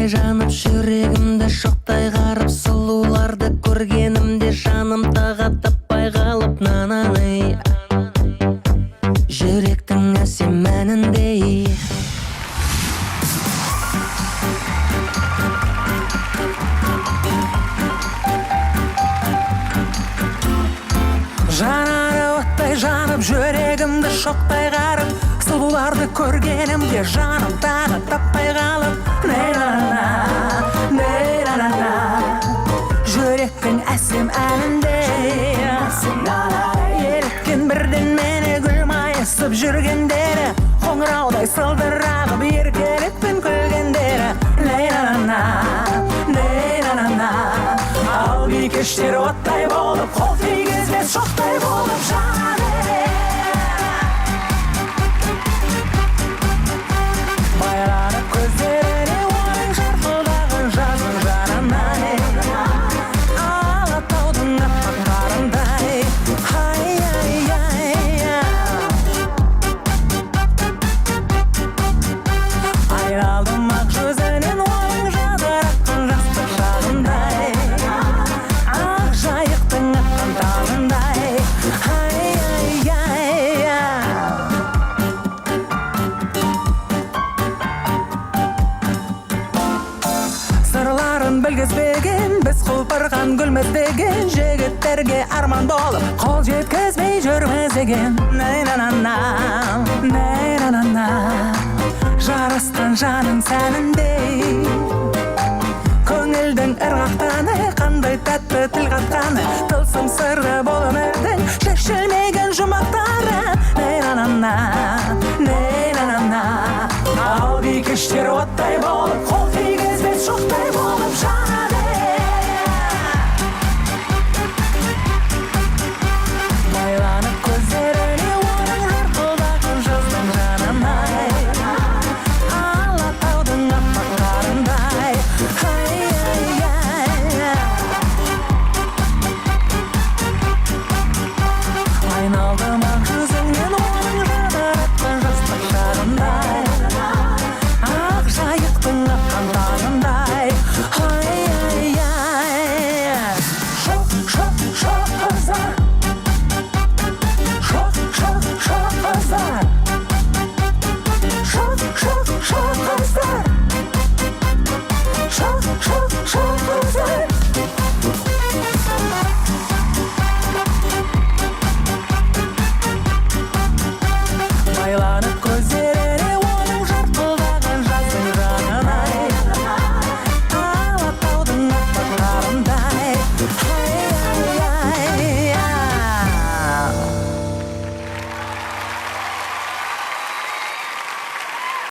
оттай жанып жүрегімді шоқтай қарып сұлуларды көргенімде жаным таға таппай қалып нананы жүректің әсем әніндей жанары оттай жанып жүрегімді шоқтай қарып сұлуларды көргенімде жаным тағы таппай қалып ней-на-на-на жүректің әсем әніндей еріккен бірден мені гүл майысып жүргендері қоңыраудай сылдырағып еркелікпен күлгендері ней-на-на-на ней-на-на-на ал бикештер оттай болып қол тигізбес шоқтай болып жанады байланып көздеріне оның жарқылдаған жазғы жарындай алатаудың аппақ қарындай айналдым ақ жүзінен ойың жадыраққан жастық шағындай ақ жайықтың аққан таңындай сырларын білгізбеген біз құлпырған гүлміз деген жігіттерге арман болып қол жеткізбей жүрміз деген ней-на-на-на ней-на-на-на жарасқан жаның сәніндей көңілдің ырғақтаны қандай тәтті тіл қатқаны тылсым сыры бұл өмірдің шешілмеген жұмбақтары ней-на-на-на ней-на-на-на ал бикештер оттай бол